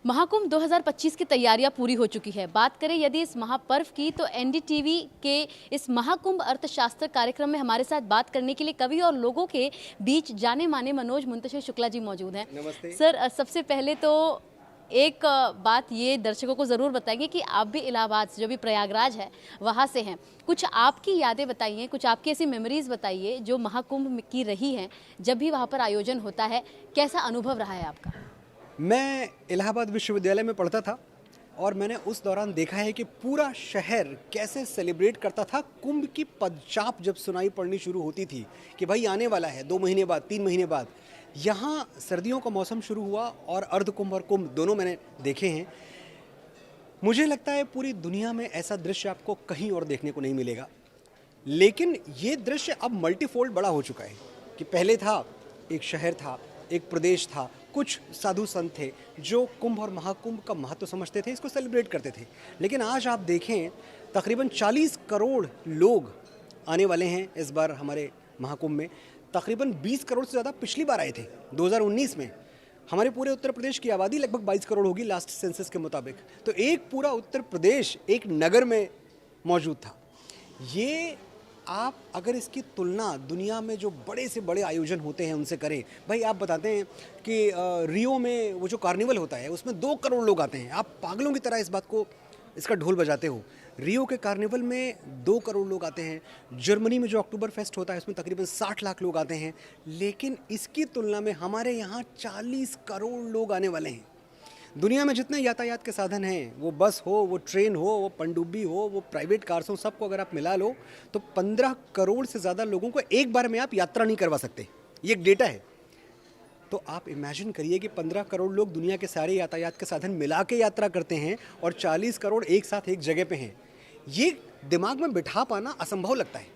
महाकुंभ 2025 की तैयारियां पूरी हो चुकी है। बात करें यदि इस महापर्व की तो एनडीटीवी के इस महाकुंभ अर्थशास्त्र कार्यक्रम में हमारे साथ बात करने के लिए कवि और लोगों के बीच जाने माने मनोज मुंतशिर शुक्ला जी मौजूद हैं। नमस्ते सर, सबसे पहले तो एक बात ये दर्शकों को ज़रूर बताएंगे कि आप भी इलाहाबाद जो भी प्रयागराज है वहाँ से हैं। कुछ आपकी यादें बताइए, कुछ आपकी ऐसी मेमोरीज बताइए जो महाकुंभ की रही हैं, जब भी वहाँ पर आयोजन होता है कैसा अनुभव रहा है आपका? मैं इलाहाबाद विश्वविद्यालय में पढ़ता था और मैंने उस दौरान देखा है कि पूरा शहर कैसे सेलिब्रेट करता था। कुंभ की पदचाप जब सुनाई पड़नी शुरू होती थी कि भाई आने वाला है, 2 महीने बाद, 3 महीने बाद। यहाँ सर्दियों का मौसम शुरू हुआ और अर्धकुंभ और कुंभ दोनों मैंने देखे हैं। मुझे लगता है पूरी दुनिया में ऐसा दृश्य आपको कहीं और देखने को नहीं मिलेगा, लेकिन ये दृश्य अब मल्टीफोल्ड बड़ा हो चुका है कि पहले था, एक शहर था, एक प्रदेश था, कुछ साधु संत थे जो कुंभ और महाकुंभ का महत्व समझते थे, इसको सेलिब्रेट करते थे। लेकिन आज आप देखें तकरीबन 40 करोड़ लोग आने वाले हैं इस बार हमारे महाकुंभ में। तकरीबन 20 करोड़ से ज़्यादा पिछली बार आए थे 2019 में। हमारे पूरे उत्तर प्रदेश की आबादी लगभग 22 करोड़ होगी लास्ट सेंसस के मुताबिक। तो एक पूरा उत्तर प्रदेश एक नगर में मौजूद था। ये आप अगर इसकी तुलना दुनिया में जो बड़े से बड़े आयोजन होते हैं उनसे करें, भाई आप बताते हैं कि रियो में वो जो कार्निवल होता है उसमें 2 करोड़ लोग आते हैं। आप पागलों की तरह इस बात को, इसका ढोल बजाते हो। रियो के कार्निवल में 2 करोड़ लोग आते हैं। जर्मनी में जो अक्टूबर फेस्ट होता है उसमें तकरीबन 60 लाख लोग आते हैं। लेकिन इसकी तुलना में हमारे यहाँ 40 करोड़ लोग आने वाले हैं। दुनिया में जितने यातायात के साधन हैं, वो बस हो, वो ट्रेन हो, वो पनडुब्बी हो, वो प्राइवेट कार्स हो, सबको अगर आप मिला लो तो 15 करोड़ से ज़्यादा लोगों को एक बार में आप यात्रा नहीं करवा सकते। ये एक डेटा है। तो आप इमेजिन करिए कि 15 करोड़ लोग दुनिया के सारे यातायात के साधन मिला के यात्रा करते हैं और 40 करोड़ एक साथ एक जगह पे हैं। ये दिमाग में बिठा पाना असंभव लगता है।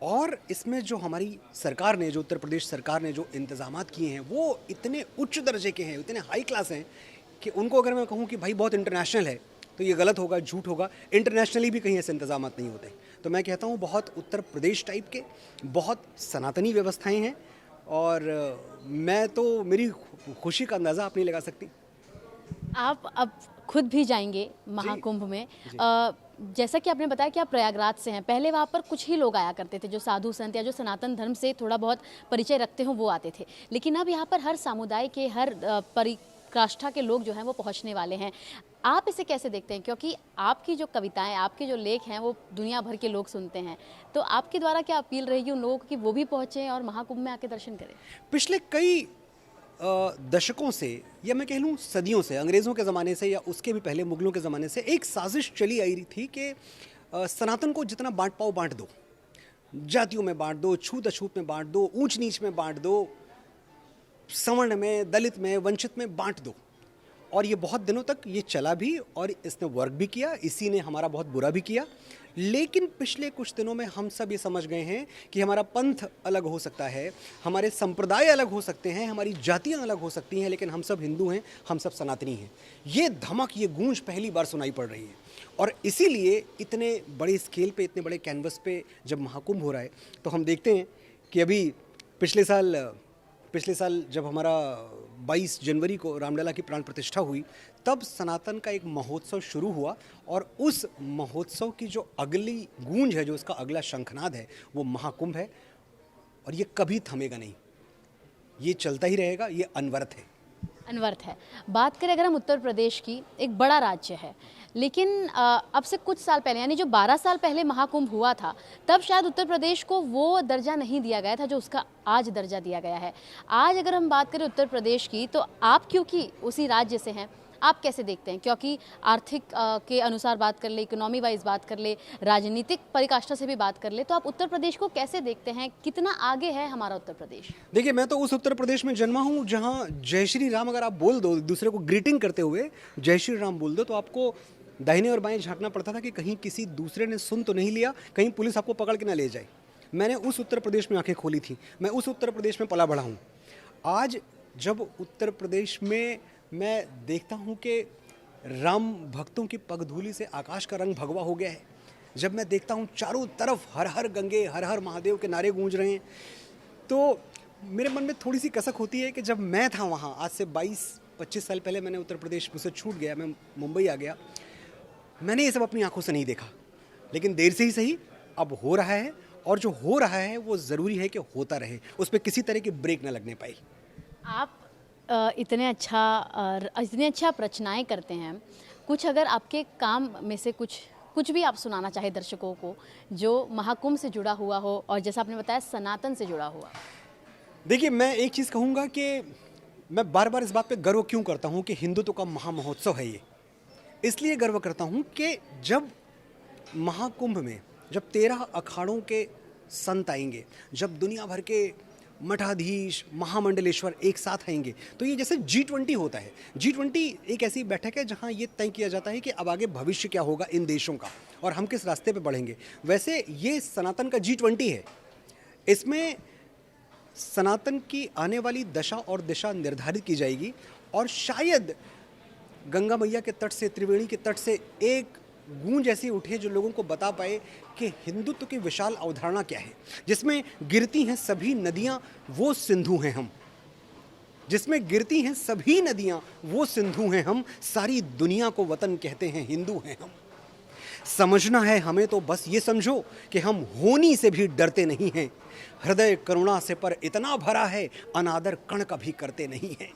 और इसमें जो हमारी सरकार ने, जो उत्तर प्रदेश सरकार ने जो इंतजामात किए हैं वो इतने उच्च दर्जे के हैं, इतने हाई क्लास हैं कि उनको अगर मैं कहूँ कि भाई बहुत इंटरनेशनल है तो ये गलत होगा, झूठ होगा। इंटरनेशनली भी कहीं ऐसे इंतजामात नहीं होते। तो मैं कहता हूँ बहुत उत्तर प्रदेश टाइप के, बहुत सनातनी व्यवस्थाएं हैं। और मैं तो, मेरी खुशी का अंदाज़ा आप नहीं लगा सकती। आप अब खुद भी जाएंगे महाकुंभ में। जैसा कि आपने बताया कि आप प्रयागराज से हैं, पहले वहाँ पर कुछ ही लोग आया करते थे जो साधु संत या जो सनातन धर्म से थोड़ा बहुत परिचय रखते हो वो आते थे, लेकिन अब यहाँ पर हर समुदाय के, हर परिकाष्ठा के लोग जो हैं वो पहुँचने वाले हैं। आप इसे कैसे देखते हैं? क्योंकि आपकी जो कविताएं, आपके जो लेख हैं वो दुनिया भर के लोग सुनते हैं, तो आपके द्वारा क्या अपील रहेगी उन लोगों की वो भी पहुँचें और महाकुंभ में आके दर्शन करें? पिछले कई दशकों से, या मैं कह लूँ सदियों से, अंग्रेज़ों के ज़माने से या उसके भी पहले मुगलों के ज़माने से एक साजिश चली आई रही थी कि सनातन को जितना बांट पाओ बांट दो। जातियों में बांट दो, छूत अछूत में बांट दो, ऊंच नीच में बांट दो, सवर्ण में, दलित में, वंचित में बांट दो। और ये बहुत दिनों तक ये चला भी और इसने वर्क भी किया, इसी ने हमारा बहुत बुरा भी किया। लेकिन पिछले कुछ दिनों में हम सब ये समझ गए हैं कि हमारा पंथ अलग हो सकता है, हमारे संप्रदाय अलग हो सकते हैं, हमारी जातियां अलग हो सकती हैं, लेकिन हम सब हिंदू हैं, हम सब सनातनी हैं। ये धमक, ये गूंज पहली बार सुनाई पड़ रही है। और इसीलिए इतने बड़े स्केल पे, इतने बड़े कैनवस पे जब महाकुंभ हो रहा है तो हम देखते हैं कि अभी पिछले साल जब हमारा 22 जनवरी को रामलला की प्राण प्रतिष्ठा हुई, तब सनातन का एक महोत्सव शुरू हुआ। और उस महोत्सव की जो अगली गूंज है, जो उसका अगला शंखनाद है, वो महाकुंभ है। और ये कभी थमेगा नहीं, ये चलता ही रहेगा, ये अनवरत है। अनवर्थ है। बात करें अगर हम उत्तर प्रदेश की, एक बड़ा राज्य है, लेकिन अब से कुछ साल पहले, यानी जो 12 साल पहले महाकुंभ हुआ था, तब शायद उत्तर प्रदेश को वो दर्जा नहीं दिया गया था जो उसका आज दर्जा दिया गया है। आज अगर हम बात करें उत्तर प्रदेश की, तो आप क्योंकि उसी राज्य से हैं, आप कैसे देखते हैं? क्योंकि आर्थिक के अनुसार बात कर ले, इकोनॉमी वाइज बात कर ले, राजनीतिक परिकाष्ठा से भी बात कर ले, तो आप उत्तर प्रदेश को कैसे देखते हैं? कितना आगे है हमारा उत्तर प्रदेश? देखिए, मैं तो उस उत्तर प्रदेश में जन्मा हूँ जहाँ जय श्री राम अगर आप बोल दो, दूसरे को ग्रीटिंग करते हुए जय श्री राम बोल दो, तो आपको दाहिने और बाएं झांकना पड़ता था कि कहीं किसी दूसरे ने सुन तो नहीं लिया, कहीं पुलिस आपको पकड़ के ना ले जाए। मैंने उस उत्तर प्रदेश में आंखें खोली थी, मैं उस उत्तर प्रदेश में पला बढ़ा हूँ। आज जब उत्तर प्रदेश में मैं देखता हूँ कि राम भक्तों की पगधूली से आकाश का रंग भगवा हो गया है, जब मैं देखता हूँ चारों तरफ हर हर गंगे, हर हर महादेव के नारे गूंज रहे हैं, तो मेरे मन में थोड़ी सी कसक होती है कि जब मैं था वहाँ आज से 22 25 साल पहले मैंने उत्तर प्रदेश मुझसे छूट गया, मैं मुंबई आ गया। मैंने ये सब अपनी आंखों से नहीं देखा, लेकिन देर से ही सही अब हो रहा है, और जो हो रहा है वो ज़रूरी है कि होता रहे, उस पर किसी तरह की ब्रेक ना लगने पाई। आप इतने अच्छा आप रचनाएं करते हैं, कुछ अगर आपके काम में से कुछ भी आप सुनाना चाहे दर्शकों को जो महाकुंभ से जुड़ा हुआ हो और जैसा आपने बताया सनातन से जुड़ा हुआ। देखिए, मैं एक चीज़ कहूँगा कि मैं बार बार इस बात पे गर्व क्यों करता हूँ कि हिंदुत्व का महामहोत्सव है ये। इसलिए गर्व करता हूँ कि जब महाकुंभ में जब 13 अखाड़ों के संत आएंगे, जब दुनिया भर के मठाधीश महामंडलेश्वर एक साथ आएंगे, तो ये जैसे G20 होता है। G20 एक ऐसी बैठक है जहाँ ये तय किया जाता है कि अब आगे भविष्य क्या होगा इन देशों का और हम किस रास्ते पे बढ़ेंगे। वैसे ये सनातन का G20 है। इसमें सनातन की आने वाली दशा और दिशा निर्धारित की जाएगी, और शायद गंगा मैया के तट से, त्रिवेणी के तट से एक गूंज ऐसी उठे जो लोगों को बता पाए कि हिंदुत्व की विशाल अवधारणा क्या है, जिसमें गिरती हैं सभी नदियां वो सिंधु हैं हम, जिसमें गिरती हैं सभी नदियां वो सिंधु हैं हम, सारी दुनिया को वतन कहते हैं, हिंदू हैं हम। समझना है हमें तो बस ये समझो कि हम होनी से भी डरते नहीं हैं, हृदय करुणा से पर इतना भरा है, अनादर कण कभी करते नहीं हैं।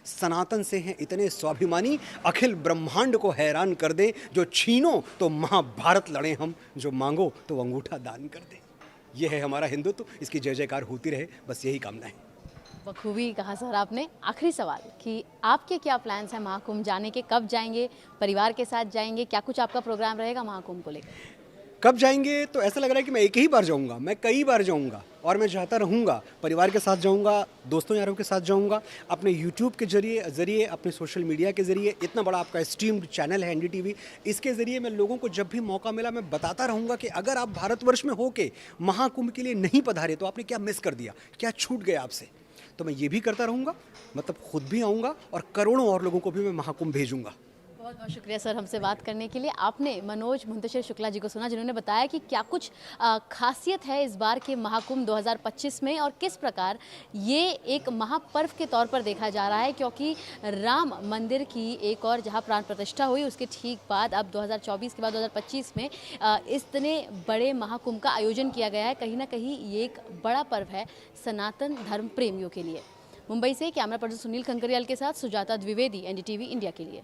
सनातन से हैं इतने स्वाभिमानी, अखिल ब्रह्मांड को हैरान कर दे, जो छीनो तो महाभारत लड़े हम, जो मांगो तो अंगूठा दान कर दे। ये है हमारा हिंदुत्व, इसकी जय जयकार होती रहे, बस यही कामना है। बखूबी कहा सर आपने। आखिरी सवाल कि आपके क्या प्लान्स हैं महाकुंभ जाने के, कब जाएंगे, परिवार के साथ जाएंगे, क्या कुछ आपका प्रोग्राम रहेगा महाकुंभ को लेकर? कब जाएंगे तो ऐसा लग रहा है कि मैं एक ही बार जाऊंगा, मैं कई बार जाऊंगा, और मैं चाहता रहूंगा परिवार के साथ जाऊंगा, दोस्तों यारों के साथ जाऊंगा, अपने यूट्यूब के जरिए अपने सोशल मीडिया के जरिए, इतना बड़ा आपका स्ट्रीम्ड चैनल है NDTV, इसके ज़रिए मैं लोगों को जब भी मौका मिला मैं बताता रहूंगा कि अगर आप भारतवर्ष में होके महाकुंभ के लिए नहीं पधारे तो आपने क्या मिस कर दिया, क्या छूट गया आपसे। तो मैं ये भी करता रहूँगा, मतलब खुद भी आऊँगा और करोड़ों और लोगों को भी मैं महाकुंभ भेजूँगा। बहुत बहुत शुक्रिया सर हमसे बात करने के लिए। आपने मनोज मुंतशिर शुक्ला जी को सुना, जिन्होंने बताया कि क्या कुछ खासियत है इस बार के महाकुंभ 2025 में और किस प्रकार ये एक महापर्व के तौर पर देखा जा रहा है, क्योंकि राम मंदिर की एक और जहां प्राण प्रतिष्ठा हुई उसके ठीक बाद अब 2024 के बाद 2025 में इतने बड़े महाकुंभ का आयोजन किया गया है। कहीं ना कहीं ये एक बड़ा पर्व है सनातन धर्म प्रेमियों के लिए। मुंबई से कैमरा पर्सन सुनील खंकरियाल के साथ सुजाता द्विवेदी, NDTV इंडिया के लिए।